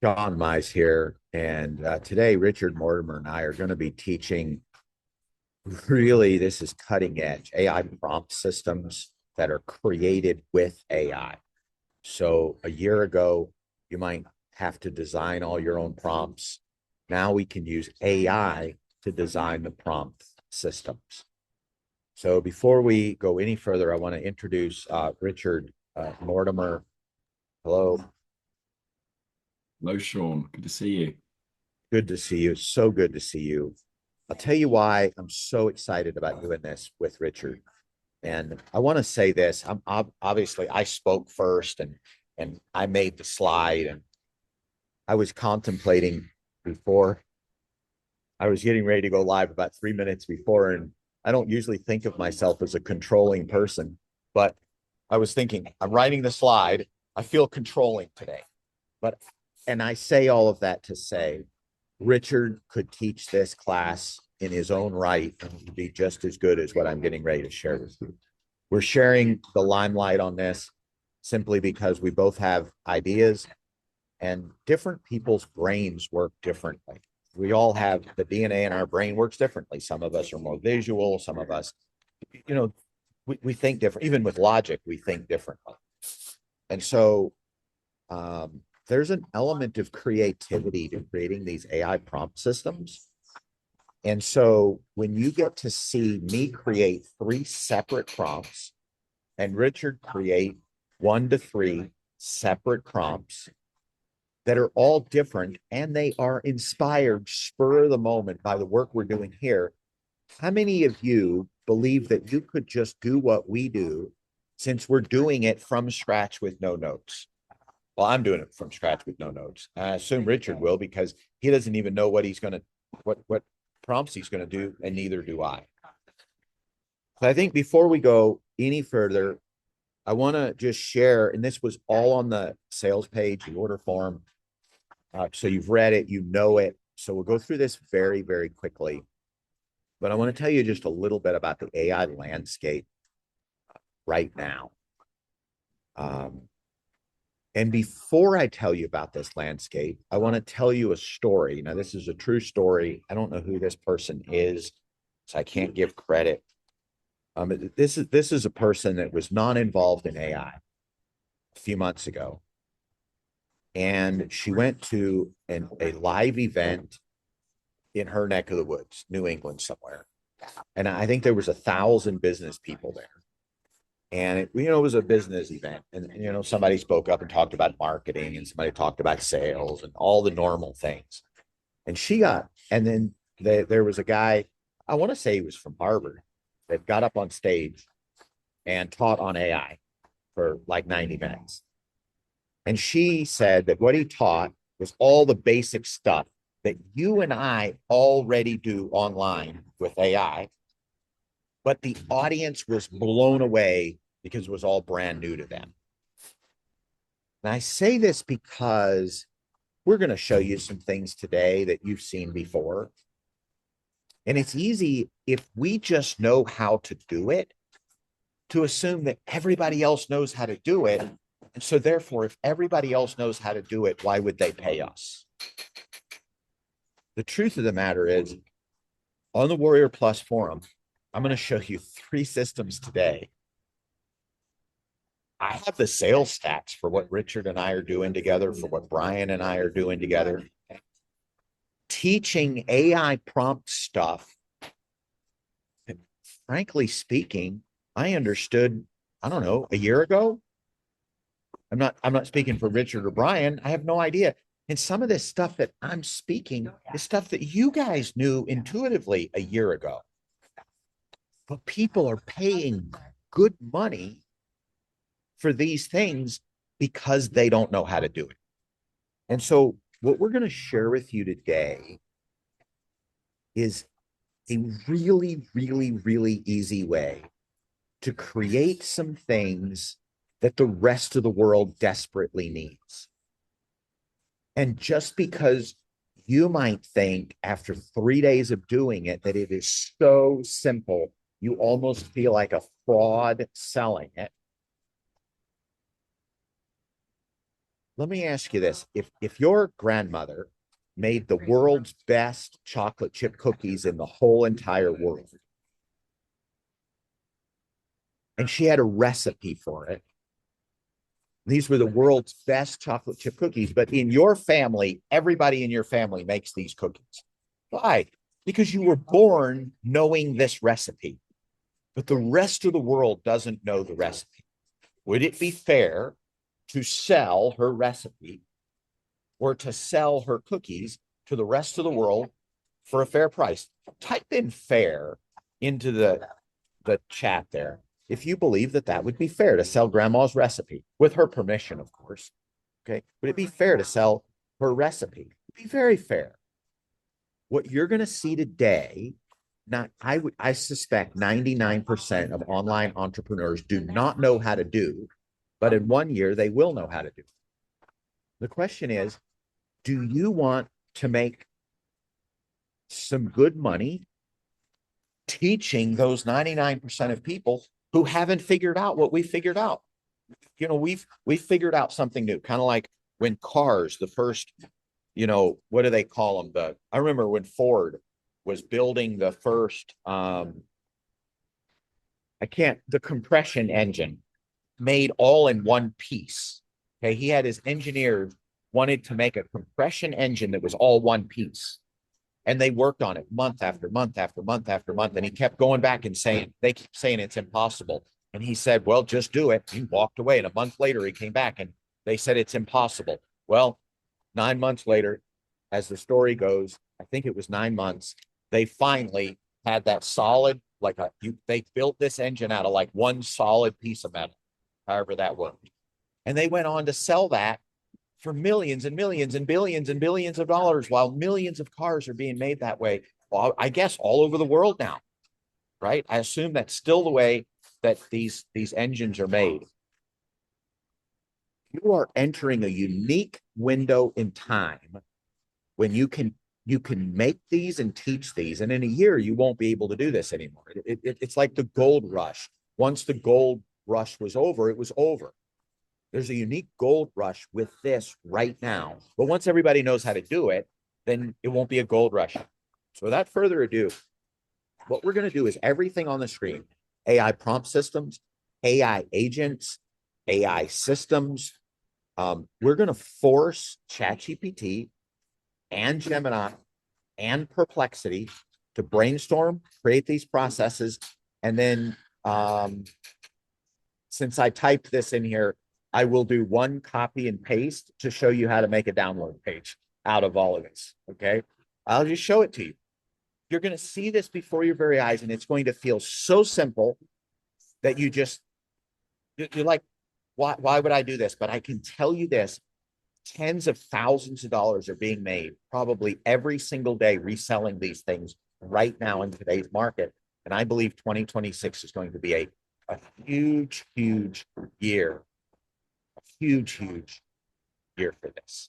John Mize here, and today Richard Mortimer and I are going to be teaching. Really, this is cutting edge AI prompt systems that are created with AI. So a year ago, you might have to design all your own prompts. Now we can use AI to design the prompt systems. So before we go any further, I want to introduce Richard Mortimer. Hello. Hello, Sean. Good to see you. Good to see you. So good to see you. I'll tell you why I'm so excited about doing this with Richard. And I want to say this. Obviously I spoke first and I made the slide, and I was contemplating before I was getting ready to go live about 3 minutes before. And I don't usually think of myself as a controlling person, but I was thinking, I'm writing the slide. I feel controlling today. But and I say all of that to say Richard could teach this class in his own right and be just as good as what I'm getting ready to share with you. We're sharing the limelight on this simply because we both have ideas and different people's brains work differently. We all have the DNA in our brain works differently. Some of us are more visual, some of us, you know, we think different. Even with logic, we think differently. And so there's an element of creativity to creating these AI prompt systems. And so when you get to see me create three separate prompts and Richard create 1 to 3 separate prompts that are all different and they are inspired spur of the moment by the work we're doing here, how many of you believe that you could just do what we do since we're doing it from scratch with no notes? Well, I'm doing it from scratch with no notes. I assume Richard will because he doesn't even know what he's going to, what prompts he's going to do, and neither do I. So I think before we go any further, I want to just share, and this was all on the sales page, the order form. So you've read it, you know it. So we'll go through this very, very quickly. But I want to tell you just a little bit about the AI landscape right now. And before I tell you about this landscape, I want to tell you a story. Now, this is a true story. I don't know who this person is, so I can't give credit. This is a person that was not involved in AI a few months ago, and she went to a live event in her neck of the woods, New England somewhere, and I think there was 1,000 business people there. And it was a business event, and somebody spoke up and talked about marketing, and somebody talked about sales and all the normal things. And then there was a guy, I want to say he was from Harvard, that got up on stage and taught on AI for like 90 minutes. And she said that what he taught was all the basic stuff that you and I already do online with AI, but the audience was blown away because it was all brand new to them. And I say this because we're going to show you some things today that you've seen before. And it's easy if we just know how to do it to assume that everybody else knows how to do it. And so therefore, if everybody else knows how to do it, why would they pay us? The truth of the matter is, on the Warrior Plus forum, I'm going to show you 3 systems today. I have the sales stats for what Richard and I are doing together, for what Brian and I are doing together. Teaching AI prompt stuff, and frankly speaking, I understood, I don't know, a year ago. I'm not speaking for Richard or Brian. I have no idea. And some of this stuff that I'm speaking is stuff that you guys knew intuitively a year ago. But people are paying good money for these things because they don't know how to do it. And so what we're going to share with you today is a really, really, really easy way to create some things that the rest of the world desperately needs. And just because you might think after 3 days of doing it that it is so simple, you almost feel like a fraud selling it. let me ask you this. If your grandmother made the world's best chocolate chip cookies in the whole entire world, and she had a recipe for it, these were the world's best chocolate chip cookies, but in your family, everybody in your family makes these cookies. Why? Because you were born knowing this recipe, but the rest of the world doesn't know the recipe. Would it be fair to sell her recipe or to sell her cookies to the rest of the world for a fair price? Type in fair into the chat there if you believe that that would be fair to sell grandma's recipe with her permission, of course. Okay. Would it be fair to sell her recipe? It'd be very fair. What you're going to see today, I suspect 99% of online entrepreneurs do not know how to do, but in 1 year they will know how to do. The question is, do you want to make some good money teaching those 99% of people who haven't figured out what we figured out? You know, we've figured out something new, kind of like when cars, the first, what do they call them? I remember when Ford was building the first the compression engine made all in one piece. Okay, he had his engineers wanted to make a compression engine that was all one piece. And they worked on it month after month after month after month. And he kept going back and they keep saying it's impossible. And he said, well, just do it. He walked away. And a month later, he came back and they said it's impossible. Well, 9 months later, as the story goes, I think it was 9 months, they finally had that solid, they built this engine out of like one solid piece of metal, however that worked. And they went on to sell that for millions and millions and billions and billions of dollars, while millions of cars are being made that way. Well, I guess all over the world now, right? I assume that's still the way that these engines are made. You are entering a unique window in time when you can make these and teach these, and in a year you won't be able to do this anymore. It's like the gold rush. Once the gold rush was over, it was over. There's a unique gold rush with this right now. But once everybody knows how to do it, then it won't be a gold rush. So without further ado, what we're going to do is everything on the screen, AI prompt systems, AI agents, AI systems. We're going to force ChatGPT and Gemini and Perplexity to brainstorm, create these processes. And then since I typed this in here, I will do one copy and paste to show you how to make a download page out of all of this. Okay. I'll just show it to you. You're going to see this before your very eyes, and it's going to feel so simple that you're like, why would I do this? But I can tell you this, tens of thousands of dollars are being made probably every single day reselling these things right now in today's market. And I believe 2026 is going to be a huge, huge year. A huge, huge year for this.